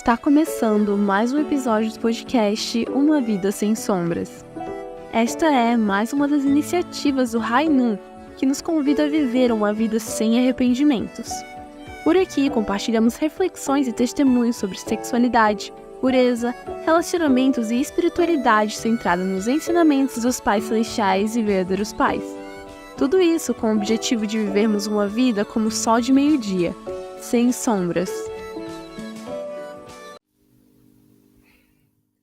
Está começando mais um episódio do podcast Uma Vida Sem Sombras. Esta é mais uma das iniciativas do Rainun, que nos convida a viver uma vida sem arrependimentos. Por aqui compartilhamos reflexões e testemunhos sobre sexualidade, pureza, relacionamentos e espiritualidade centrada nos ensinamentos dos pais celestiais e verdadeiros pais. Tudo isso com o objetivo de vivermos uma vida como o sol de meio-dia, sem sombras.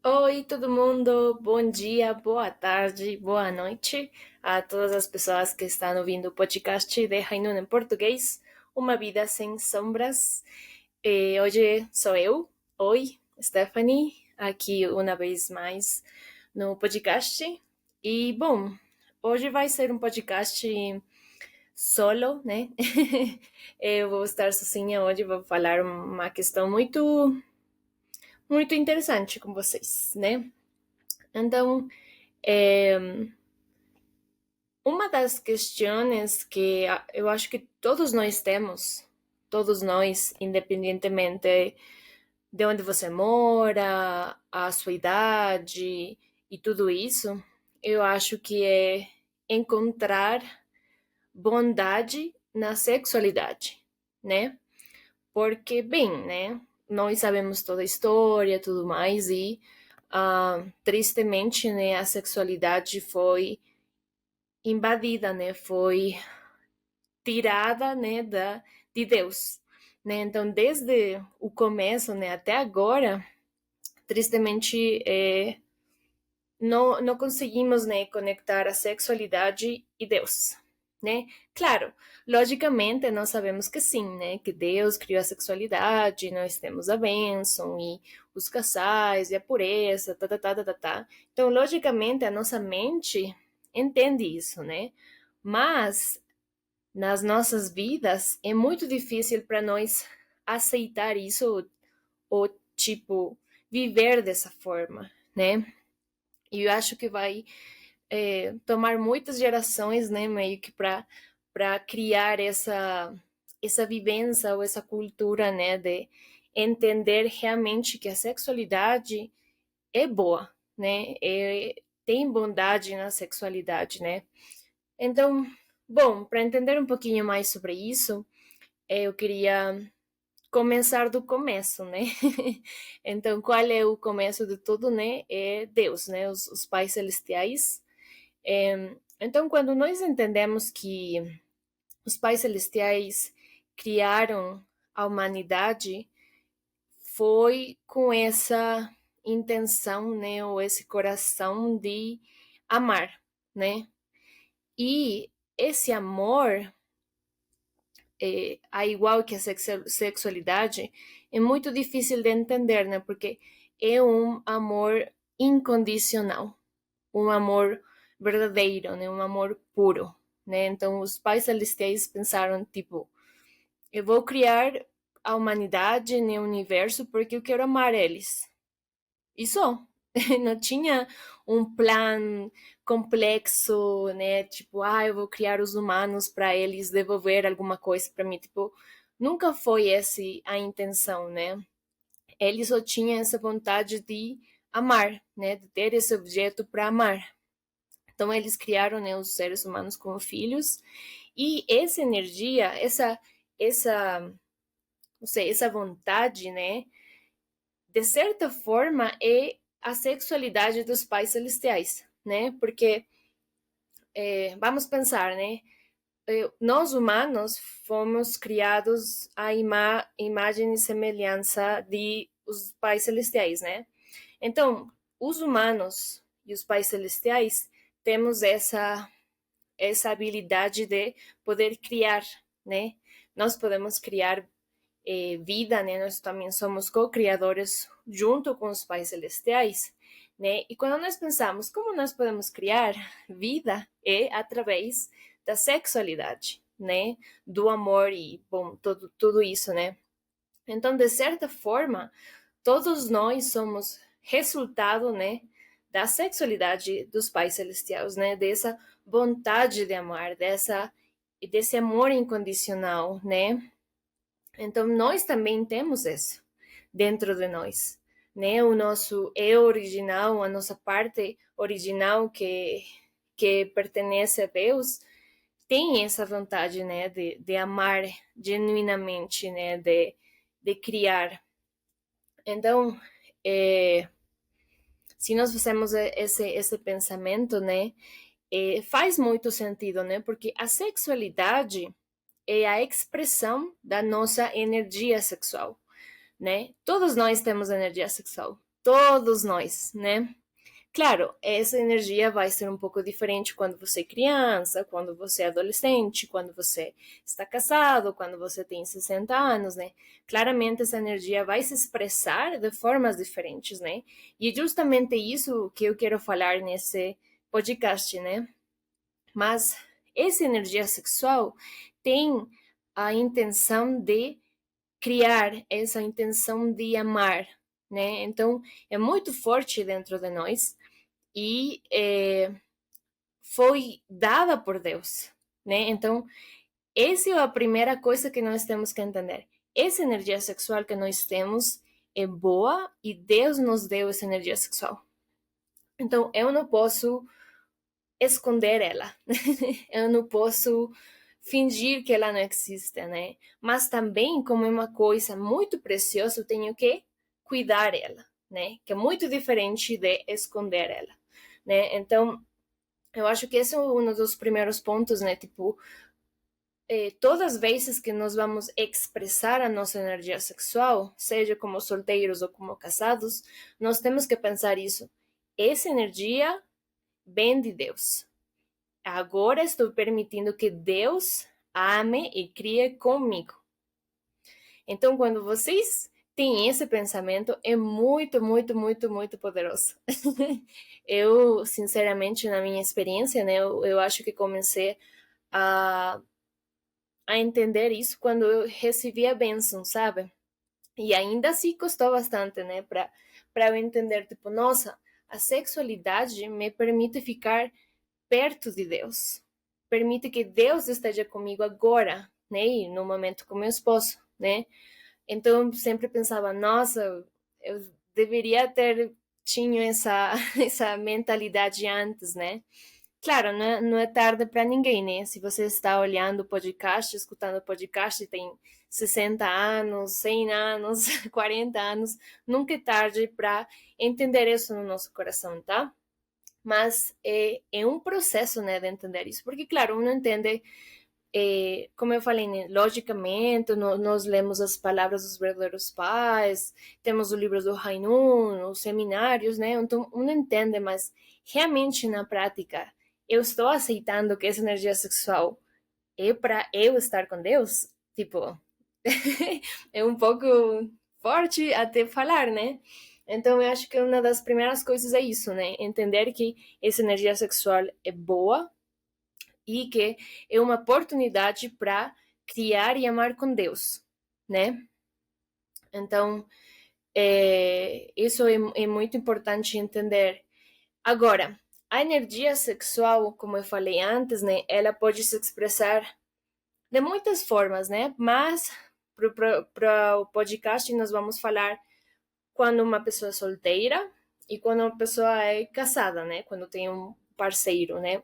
Oi, todo mundo! Bom dia, boa tarde, boa noite a todas as pessoas que estão ouvindo o podcast de Rainun em português, Uma Vida Sem Sombras. Hoje sou eu, Stephanie, aqui uma vez mais no podcast. E, bom, hoje vai ser um podcast solo, né? Eu vou estar sozinha hoje, vou falar uma questão muito interessante com vocês, né? Então, uma das questões que eu acho que todos nós, independentemente de onde você mora, a sua idade e tudo isso, eu acho que é encontrar bondade na sexualidade, né? Porque, bem, né? Nós sabemos toda a história, tudo mais, e tristemente, né, a sexualidade foi invadida, né, foi tirada, né, de Deus, né? Então, desde o começo, né, até agora, tristemente, não conseguimos, né, conectar a sexualidade e Deus, né? Claro, logicamente nós sabemos que sim, né, que Deus criou a sexualidade, nós temos a bênção e os casais e a pureza, tá. Então, logicamente, a nossa mente entende isso, né? Mas nas nossas vidas é muito difícil para nós aceitar isso ou tipo viver dessa forma, né? E eu acho que vai tomar muitas gerações, né, meio que para criar essa vivência ou essa cultura, né, de entender realmente que a sexualidade é boa, né, tem bondade na sexualidade, né. Então, bom, para entender um pouquinho mais sobre isso, eu queria começar do começo, né? Então, qual é o começo de tudo, né? É Deus, né? Os pais celestiais. Então, quando nós entendemos que os pais celestiais criaram a humanidade, foi com essa intenção, né? Ou esse coração de amar, né? E esse amor, a igual que a sexualidade, é muito difícil de entender, né? Porque é um amor incondicional, um amor verdadeiro, né? Um amor puro, né? Então, os pais celestiais pensaram, tipo, eu vou criar a humanidade, né? O universo, porque eu quero amar eles. E só. Não tinha um plano complexo, né? Tipo, eu vou criar os humanos para eles devolver alguma coisa para mim. Tipo, nunca foi essa a intenção, né? Eles só tinham essa vontade de amar, né? De ter esse objeto para amar. Então, eles criaram, né, os seres humanos como filhos. E essa energia, não sei, essa vontade, né? De certa forma, é a sexualidade dos pais celestiais, né? Porque vamos pensar, né? Nós humanos fomos criados à imagem e semelhança de os pais celestiais, né? Então, os humanos e os pais celestiais temos essa habilidade de poder criar, né? Nós podemos criar vida, né? Nós também somos co-criadores junto com os pais celestiais, né? E quando nós pensamos como nós podemos criar vida é através da sexualidade, né? Do amor e, bom, tudo isso, né? Então, de certa forma, todos nós somos resultado, né? Da sexualidade dos pais celestiais, né? Dessa vontade de amar, desse amor incondicional, né? Então, nós também temos isso, dentro de nós, né? O nosso eu original, a nossa parte original que pertence a Deus, tem essa vontade, né, de amar genuinamente, né, de criar. Então, se nós fazemos esse pensamento, né, faz muito sentido, né, porque a sexualidade é a expressão da nossa energia sexual, né? Todos nós temos energia sexual, todos nós, né? Claro, essa energia vai ser um pouco diferente quando você é criança, quando você é adolescente, quando você está casado, quando você tem 60 anos, né? Claramente essa energia vai se expressar de formas diferentes, né? E é justamente isso que eu quero falar nesse podcast, né? Mas essa energia sexual tem a intenção de criar, essa intenção de amar, né? Então, é muito forte dentro de nós e foi dada por Deus, né? Então, essa é a primeira coisa que nós temos que entender. Essa energia sexual que nós temos é boa e Deus nos deu essa energia sexual. Então, eu não posso esconder ela. Eu não posso fingir que ela não existe, né? Mas também, como é uma coisa muito preciosa, eu tenho que cuidar dela, né? Que é muito diferente de esconder ela, né? Então, eu acho que esse é um dos primeiros pontos, né? Tipo, todas as vezes que nós vamos expressar a nossa energia sexual, seja como solteiros ou como casados, nós temos que pensar isso. Essa energia vem de Deus. Agora estou permitindo que Deus ame e crie comigo. Então, quando vocês têm esse pensamento, é muito, muito, muito, muito poderoso. Eu, sinceramente, na minha experiência, né, eu acho que comecei a, a entender isso quando eu recebi a bênção, sabe? E ainda assim custou bastante, né, para eu entender, tipo, nossa, a sexualidade me permite ficar perto de Deus. Permite que Deus esteja comigo agora, né? E no momento com meu esposo, né? Então eu sempre pensava, nossa, eu deveria ter tinha essa mentalidade antes, né? Claro, não é tarde para ninguém, né? Se você está olhando o podcast, escutando o podcast e tem 60 anos, 100 anos, 40 anos, nunca é tarde para entender isso no nosso coração, tá? Mas é um processo, né, de entender isso, porque, claro, uno entende, como eu falei, né, logicamente, nós lemos as palavras dos verdadeiros pais, temos os livros do Hainun, os seminários, né, então uno entende, mas realmente na prática, eu estou aceitando que essa energia sexual é para eu estar com Deus? Tipo, é um pouco forte até falar, né? Então, eu acho que uma das primeiras coisas é isso, né? Entender que essa energia sexual é boa e que é uma oportunidade para criar e amar com Deus, né? Então, isso é muito importante entender. Agora, a energia sexual, como eu falei antes, né? Ela pode se expressar de muitas formas, né? Mas para o podcast nós vamos falar quando uma pessoa é solteira e quando uma pessoa é casada, né? Quando tem um parceiro, né?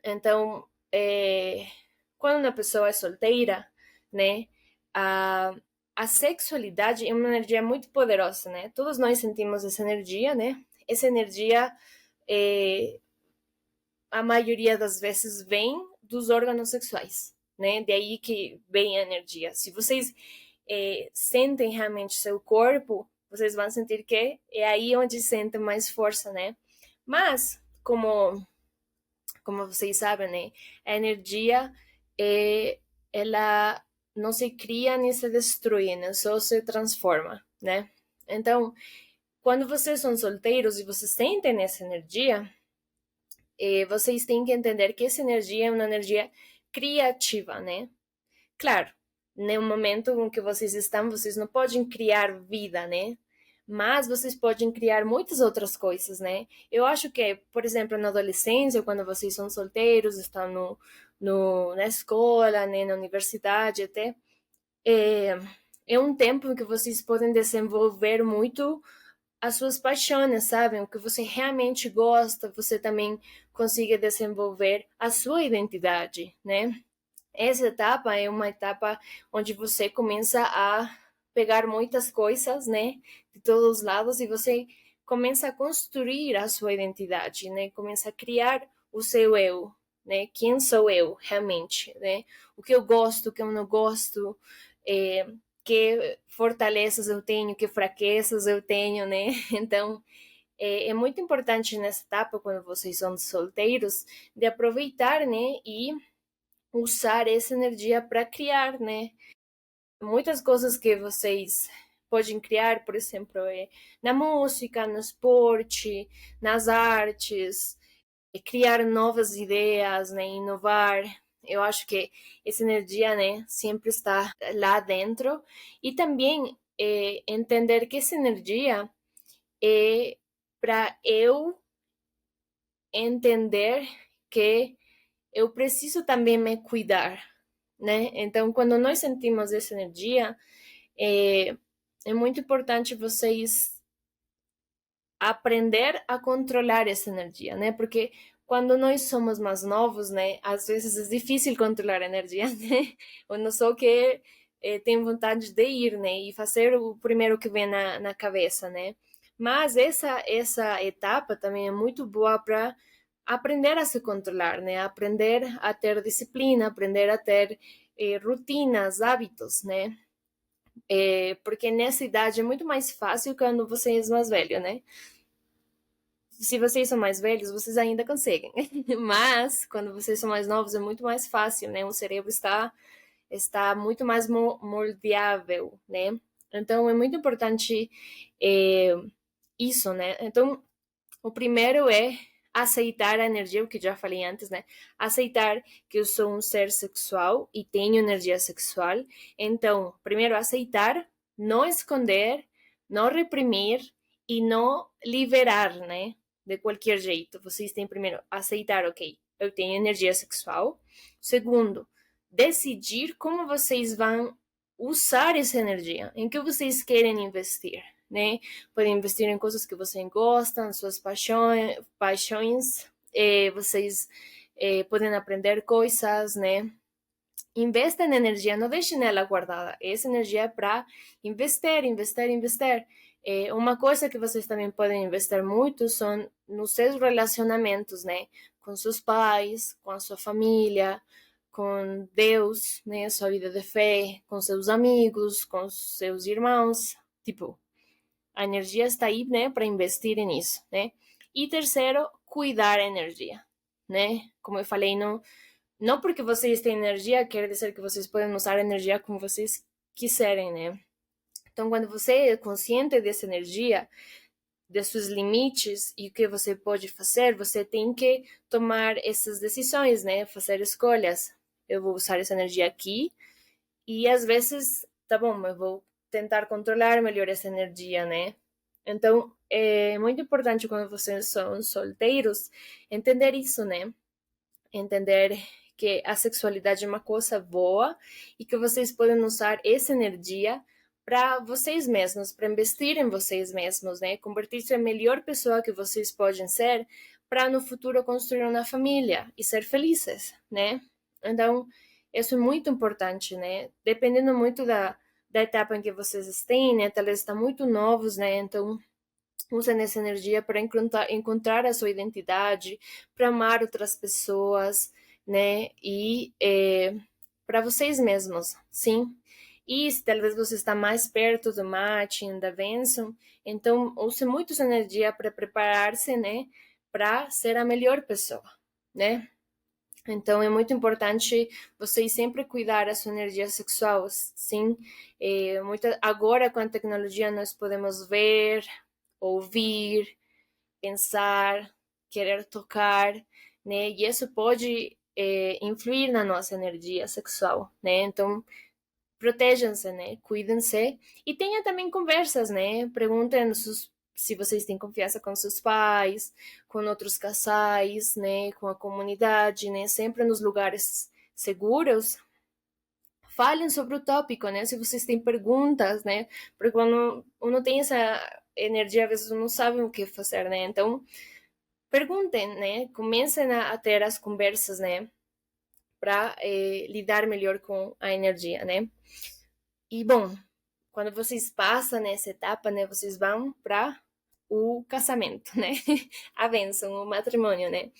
Então, quando uma pessoa é solteira, né? A sexualidade é uma energia muito poderosa, né? Todos nós sentimos essa energia, né? Essa energia, a maioria das vezes, vem dos órgãos sexuais, né? De aí que vem a energia. Se vocês sentem realmente seu corpo, vocês vão sentir que é aí onde sentem mais força, né? Mas, como vocês sabem, né? A energia, ela não se cria nem se destrói, né? Só se transforma, né? Então, quando vocês são solteiros e vocês sentem essa energia, vocês têm que entender que essa energia é uma energia criativa, né? Claro, no momento em que vocês estão, vocês não podem criar vida, né? Mas vocês podem criar muitas outras coisas, né? Eu acho que, por exemplo, na adolescência, quando vocês são solteiros, estão na escola, né, na universidade até, é um tempo em que vocês podem desenvolver muito as suas paixões, sabe? O que você realmente gosta, você também consiga desenvolver a sua identidade, né? Essa etapa é uma etapa onde você começa a pegar muitas coisas, né, de todos os lados e você começa a construir a sua identidade, né? Começa a criar o seu eu, né? Quem sou eu realmente, né? O que eu gosto, o que eu não gosto, que fortalezas eu tenho, que fraquezas eu tenho, né? Então, é muito importante nessa etapa, quando vocês são solteiros, de aproveitar, né? E usar essa energia para criar, né? Muitas coisas que vocês podem criar, por exemplo, na música, no esporte, nas artes, criar novas ideias, né? Inovar. Eu acho que essa energia, né, sempre está lá dentro. E também entender que essa energia é para eu entender que eu preciso também me cuidar, né? Então, quando nós sentimos essa energia, é, é muito importante vocês aprender a controlar essa energia, né? Porque quando nós somos mais novos, né, às vezes é difícil controlar a energia, né? Eu não sou que tem vontade de ir, né, e fazer o primeiro que vem na cabeça, né? Mas essa etapa também é muito boa para aprender a se controlar, né? Aprender a ter disciplina, aprender a ter rotinas, hábitos, né? Porque nessa idade é muito mais fácil quando você é mais velho, né? Se vocês são mais velhos, vocês ainda conseguem. Mas quando vocês são mais novos é muito mais fácil, né? O cérebro está muito mais moldeável, né? Então é muito importante é, isso, né? Então o primeiro é aceitar a energia, o que já falei antes, né? Aceitar que eu sou um ser sexual e tenho energia sexual. Então, primeiro aceitar, não esconder, não reprimir e não liberar, né? De qualquer jeito. Vocês têm primeiro aceitar, ok, eu tenho energia sexual. Segundo, decidir como vocês vão usar essa energia, em que vocês querem investir, né? Podem investir em coisas que vocês gostam, suas paixões, vocês podem aprender coisas, né? Investem em energia, não deixem ela guardada. Essa energia é para investir, investir, investir. Uma coisa que vocês também podem investir muito são nos seus relacionamentos, né? Com seus pais, com a sua família, com Deus, né? Sua vida de fé, com seus amigos, com seus irmãos. Tipo, a energia está aí, né, para investir nisso, né? E terceiro, cuidar a energia, né? Como eu falei, não porque vocês têm energia quer dizer que vocês podem usar a energia como vocês quiserem, né? Então, quando você é consciente dessa energia, de seus limites e o que você pode fazer, você tem que tomar essas decisões, né? Fazer escolhas. Eu vou usar essa energia aqui e às vezes, tá bom, eu vou tentar controlar melhor essa energia, né? Então, é muito importante quando vocês são solteiros entender isso, né? Entender que a sexualidade é uma coisa boa e que vocês podem usar essa energia para vocês mesmos, para investir em vocês mesmos, né? Convertir-se na melhor pessoa que vocês podem ser para no futuro construir uma família e ser felizes, né? Então, isso é muito importante, né? Dependendo muito da etapa em que vocês estão, né? Talvez estão muito novos, né? Então, usem essa energia para encontrar a sua identidade, para amar outras pessoas, né? E para vocês mesmos, sim. E se talvez você está mais perto do matching, da bênção, então use muito essa energia para preparar-se, né? Para ser a melhor pessoa, né? Então é muito importante vocês sempre cuidar a sua energia sexual, sim. Agora com a tecnologia nós podemos ver, ouvir, pensar, querer tocar, né? E isso pode influir na nossa energia sexual, né? Então, protejam-se, né? Cuidem-se e tenha também conversas, né? Perguntem se vocês têm confiança com seus pais, com outros casais, né? Com a comunidade, né? Sempre nos lugares seguros. falem sobre o tópico, né? Se vocês têm perguntas, né? Porque quando uno tem essa energia, às vezes não sabe o que fazer, né? Então, perguntem, né? Comecem a ter as conversas, né? Para lidar melhor com a energia, né? E, bom, quando vocês passam nessa etapa, né? Vocês vão para o casamento, né? A bênção, o matrimônio, né?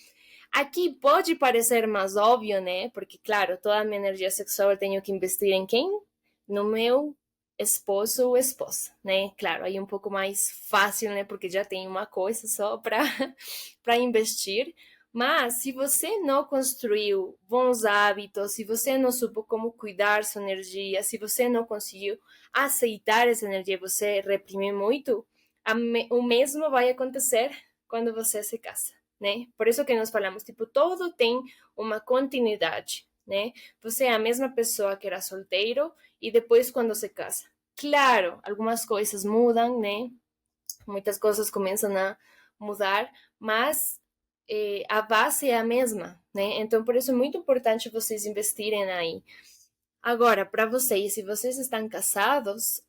Aqui pode parecer mais óbvio, né? Porque, claro, toda a minha energia sexual eu tenho que investir em quem? No meu esposo ou esposa, né? Claro, aí um pouco mais fácil, né? Porque já tem uma coisa só para para investir. Mas se você não construiu bons hábitos, se você não soube como cuidar sua energia, se você não conseguiu aceitar essa energia, você reprime muito, o mesmo vai acontecer quando você se casa, né? Por isso que nós falamos, tipo, todo tem uma continuidade, né? Você é a mesma pessoa que era solteiro e depois quando se casa. Claro, algumas coisas mudam, né? Muitas coisas começam a mudar, mas a base é a mesma, né? Então, por isso é muito importante vocês investirem aí. Agora, para vocês, se vocês estão casados,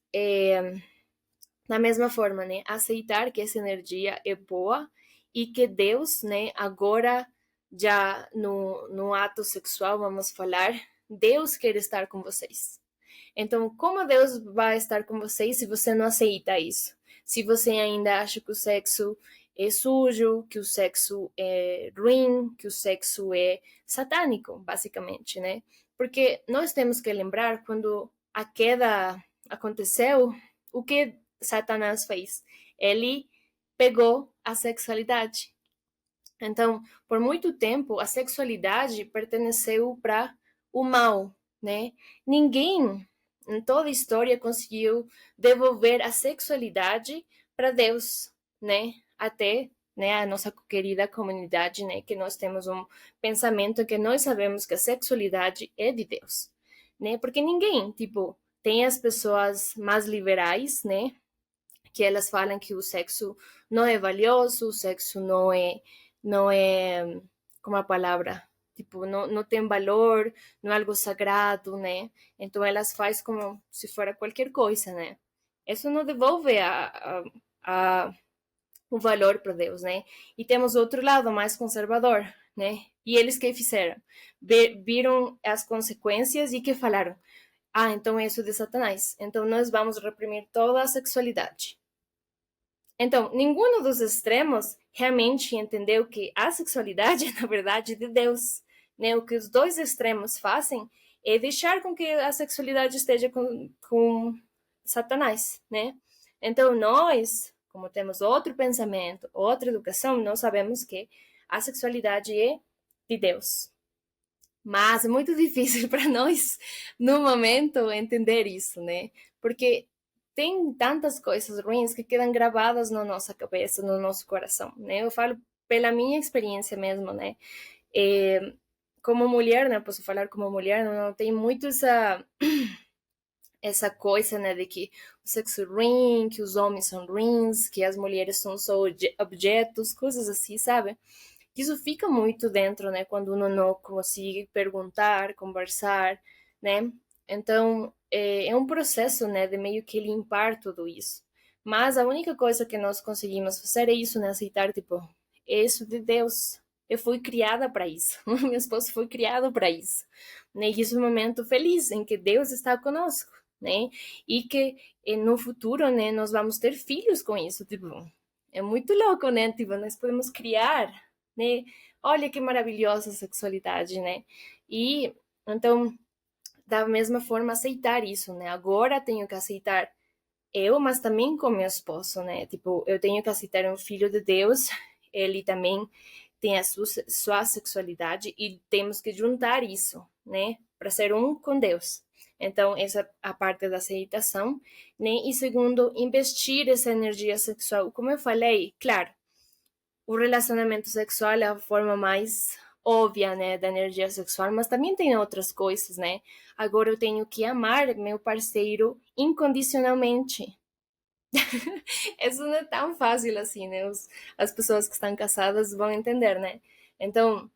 da mesma forma, né? Aceitar que essa energia é boa e que Deus, né? Agora, já no ato sexual, vamos falar, Deus quer estar com vocês. Então, como Deus vai estar com vocês se você não aceita isso? Se você ainda acha que o sexo é sujo, que o sexo é ruim, que o sexo é satânico, basicamente, né? Porque nós temos que lembrar quando a queda aconteceu, o que Satanás fez? Ele pegou a sexualidade. Então, por muito tempo, a sexualidade perteneceu para o mal, né? Ninguém em toda a história conseguiu devolver a sexualidade para Deus, né? Até, né, a nossa querida comunidade, né, que nós temos um pensamento que nós sabemos que a sexualidade é de Deus, né? Porque ninguém, tipo, tem as pessoas mais liberais, né, que elas falam que o sexo não é valioso, o sexo não é como a palavra, tipo, não tem valor, não é algo sagrado, né? Então elas fazem como se fosse qualquer coisa, né? Isso não devolve a o valor para Deus, né? E temos outro lado mais conservador, né? E eles que fizeram? Viram as consequências e que falaram: ah, então isso é de Satanás. Então nós vamos reprimir toda a sexualidade. Então, nenhum dos extremos realmente entendeu que a sexualidade é, na verdade, de Deus. Né? O que os dois extremos fazem é deixar com que a sexualidade esteja com Satanás, né? Então, nós, como temos outro pensamento, outra educação, nós sabemos que a sexualidade é de Deus. Mas é muito difícil para nós, no momento, entender isso, né? Porque tem tantas coisas ruins que quedam gravadas na nossa cabeça, no nosso coração, né? Eu falo pela minha experiência mesmo, né? Como mulher, né? Posso falar como mulher, não tem muito essa coisa, né, de que o sexo é ruim, que os homens são ruins, que as mulheres são só objetos, coisas assim, sabe? Isso fica muito dentro, né, quando uno não consegue perguntar, conversar, né? Então, é um processo, né, de meio que limpar tudo isso. Mas a única coisa que nós conseguimos fazer é isso, né, aceitar, tipo, é isso de Deus. Eu fui criada para isso. Meu esposo foi criado para isso. Né? E isso é um momento feliz em que Deus está conosco, né? E que no futuro, né, nós vamos ter filhos com isso, tipo, é muito louco, né? Tipo, nós podemos criar, né? Olha que maravilhosa a sexualidade, né? E então, da mesma forma, aceitar isso, né? Agora tenho que aceitar eu, mas também com meu esposo, né? Tipo, eu tenho que aceitar um filho de Deus, ele também tem a sua sexualidade e temos que juntar isso, né? Para ser um com Deus. Então, essa é a parte da aceitação, né? E segundo, investir essa energia sexual. Como eu falei, claro, o relacionamento sexual é a forma mais óbvia, né, da energia sexual, mas também tem outras coisas, né? Agora eu tenho que amar meu parceiro incondicionalmente. Isso não é tão fácil assim, né? As pessoas que estão casadas vão entender, né? Então,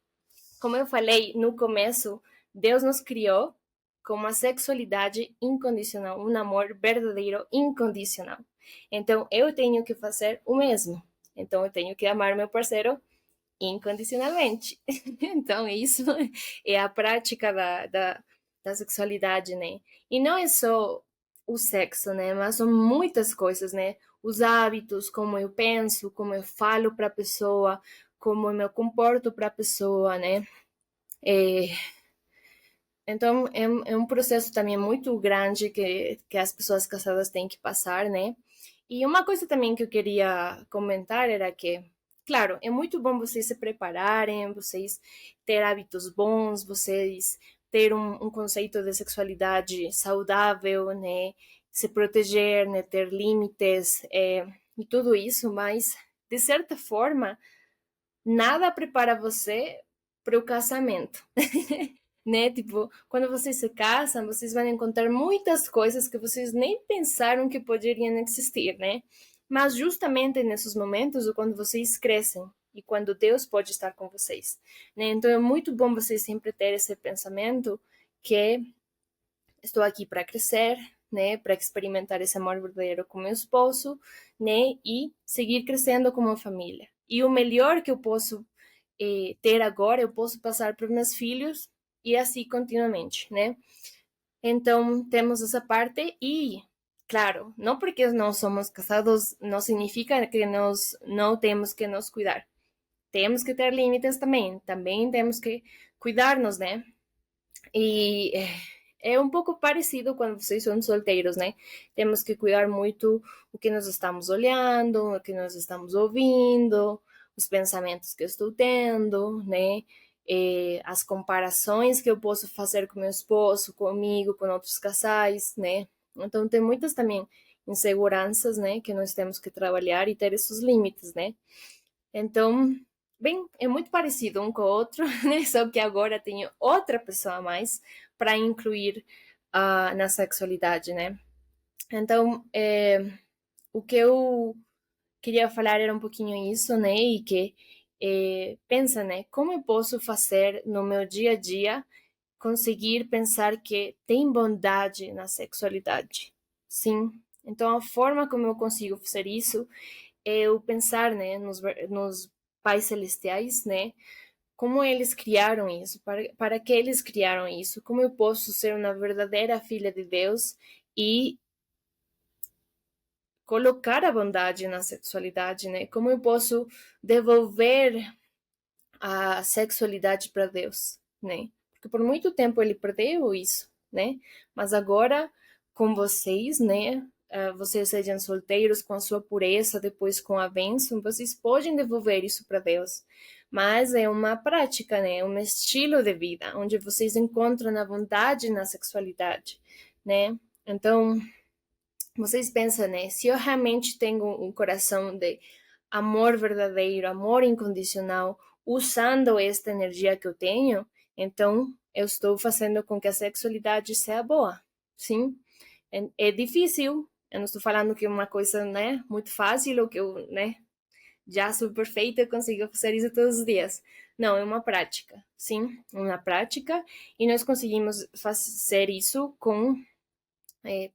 como eu falei no começo, Deus nos criou como a sexualidade incondicional, um amor verdadeiro incondicional. Então, eu tenho que fazer o mesmo. Então, eu tenho que amar meu parceiro incondicionalmente. Então, isso é a prática da sexualidade, né? E não é só o sexo, né? Mas são muitas coisas, né? Os hábitos, como eu penso, como eu falo para a pessoa, como eu me comporto para a pessoa, né? Então, é um processo também muito grande que as pessoas casadas têm que passar, né? E uma coisa também que eu queria comentar era que, claro, é muito bom vocês se prepararem, vocês ter hábitos bons, vocês ter um conceito de sexualidade saudável, né? Se proteger, né? Ter limites, e tudo isso, mas, de certa forma, nada prepara você para o casamento. Né? Tipo, quando vocês se casam, vocês vão encontrar muitas coisas que vocês nem pensaram que poderiam existir, né? Mas justamente nesses momentos, quando vocês crescem e quando Deus pode estar com vocês, né? Então é muito bom vocês sempre ter esse pensamento que estou aqui para crescer, né? Para experimentar esse amor verdadeiro com meu esposo, né? E seguir crescendo como família. E o melhor que eu posso ter agora, eu posso passar para os meus filhos e assim continuamente, né? Então, temos essa parte e, claro, não porque não somos casados, não significa que nós não temos que nos cuidar. Temos que ter limites também temos que cuidar-nos, né? E é um pouco parecido quando vocês são solteiros, né? Temos que cuidar muito o que nós estamos olhando, o que nós estamos ouvindo, os pensamentos que eu estou tendo, né? As comparações que eu posso fazer com meu esposo, comigo, com outros casais, né? Então, tem muitas também inseguranças, né? Que nós temos que trabalhar e ter esses limites, né? Então, bem, é muito parecido um com o outro, né? Só que agora tenho outra pessoa a mais para incluir na sexualidade, né? Então, o que eu queria falar era um pouquinho isso, né? E que pensa, né? Como eu posso fazer no meu dia a dia conseguir pensar que tem bondade na sexualidade? Sim. Então, a forma como eu consigo fazer isso é eu pensar, né, nos pais celestiais, né? Como eles criaram isso? Para que eles criaram isso? Como eu posso ser uma verdadeira filha de Deus e colocar a bondade na sexualidade, né? Como eu posso devolver a sexualidade para Deus, né? Porque por muito tempo ele perdeu isso, né? Mas agora com vocês, né? Vocês sejam solteiros com a sua pureza, depois com a bênção, vocês podem devolver isso para Deus. Mas é uma prática, né? Um estilo de vida, onde vocês encontram a vontade na sexualidade, né? Então, vocês pensam, né? Se eu realmente tenho um coração de amor verdadeiro, amor incondicional, usando esta energia que eu tenho, então eu estou fazendo com que a sexualidade seja boa, sim? É difícil, eu não estou falando que é uma coisa, né, muito fácil, ou que eu, né, já sou perfeita e consigo fazer isso todos os dias. Não, é uma prática, sim, uma prática, e nós conseguimos fazer isso com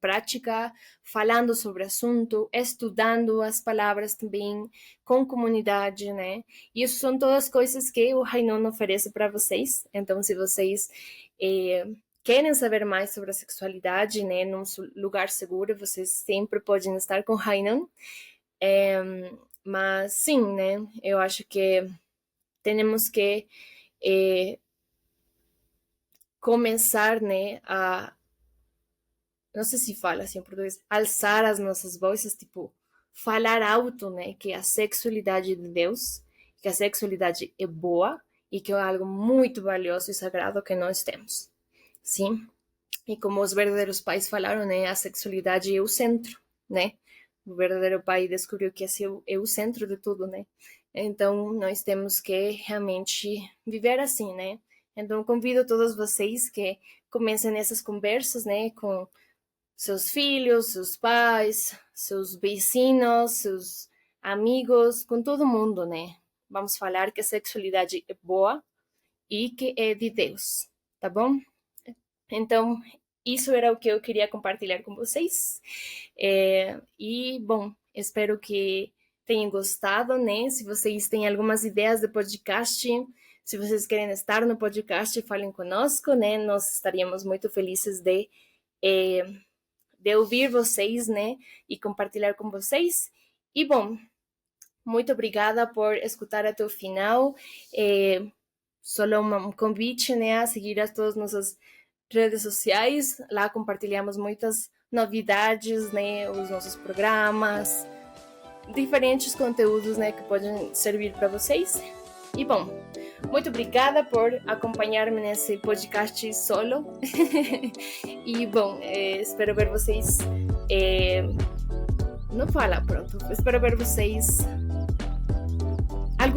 prática, falando sobre o assunto, estudando as palavras também, com comunidade, né? E isso são todas coisas que o Hainon oferece para vocês. Então, se vocês querem saber mais sobre a sexualidade, né, num lugar seguro, vocês sempre podem estar com o Hainon. Mas sim, né? Eu acho que temos que começar, né, a não sei se fala assim em português, alçar as nossas vozes, tipo, falar alto, né, que a sexualidade de Deus, que a sexualidade é boa e que é algo muito valioso e sagrado que nós temos, sim? E como os verdadeiros pais falaram, né, a sexualidade é o centro, né? O verdadeiro pai descobriu que esse é o centro de tudo, né? Então, nós temos que realmente viver assim, né? Então, convido todos vocês que comecem essas conversas, né, com seus filhos, seus pais, seus vizinhos, seus amigos, com todo mundo, né? Vamos falar que a sexualidade é boa e que é de Deus, tá bom? Então, isso era o que eu queria compartilhar com vocês. E, bom, espero que tenham gostado, né? Se vocês têm algumas ideias de podcast, se vocês querem estar no podcast, falem conosco, né? Nós estaríamos muito felizes de ouvir vocês, né? E compartilhar com vocês. E, bom, muito obrigada por escutar até o final. Só um convite, né? A seguir a todas nossas redes sociais. Lá compartilhamos muitas novidades, né? Os nossos programas, diferentes conteúdos, né? Que podem servir para vocês. E, bom, muito obrigada por acompanhar-me nesse podcast solo. E, bom, espero ver vocês. Não fala pronto. Espero ver vocês